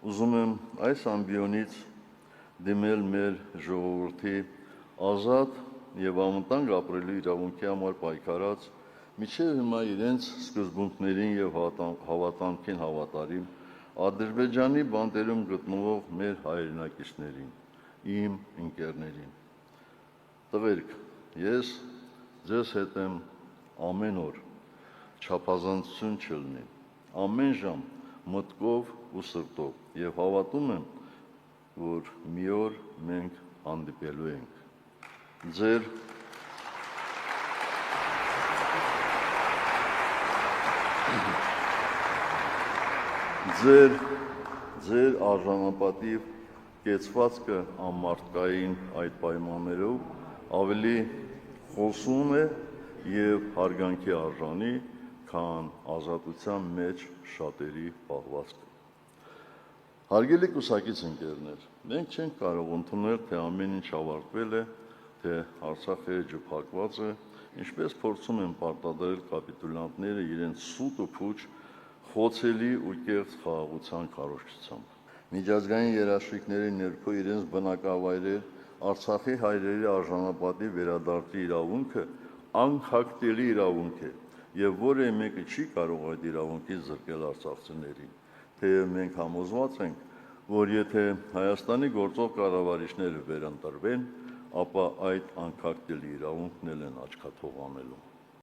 ուզում եմ այս ամբիոնից դիմել մեր ժողովրդի ազատ եւ անվտանգ ապրելու իրավունքի համար պայքարած, մինչև հիմա իրենց սկզբունքներին եւ հավատամքին հավատարիմ Ադրբեջանի բանտերում գտնվող մեր հայրենակիցներին, իմ ընկերներին։ Տղերք, ես ձեզ հետ եմ ամեն օր, չափազանցություն չլինի, ամեն ժամ մտքով ու սրտով եւ հավատում եմ, որ մի օր մենք հանդիպելու ենք։ Ձեր արժանապատիվ կեցվածքը անմարդկային այդ պայմաններով ավելի խոսուն է եւ հարգանքի արժանի, քան ազատության մեջ շատերի պահվածքը։ Հարգելի կուսակից ընկերներ, մենք չենք կարող ընդունել, թե ամեն ինչ ավարտվել է, թե Արցախը ջփակված է, ինչպես փորձում են պարտադրել կապիտուլյանտները իրենց սուտ ու փուչ խոցելի ու կեղծ խաղաղության քարոզչությամբ։ Միջազգային երաշխիքների ներքո իրենց բնակավայրեր Արցախի հայրերի արժանապատիվ վերադարձի իրավունքը անհագտելի իրավունք է եւ որևէ մեկը չի կարող այդ իրավունքից զրկել արցախցիներին, թեև մենք համոզված ենք, որ եթե Հայաստանի գործող կառավարիչները վերընտրվեն, ապա այդ անհագտելի իրավունքն էլ են աչքաթող անելու։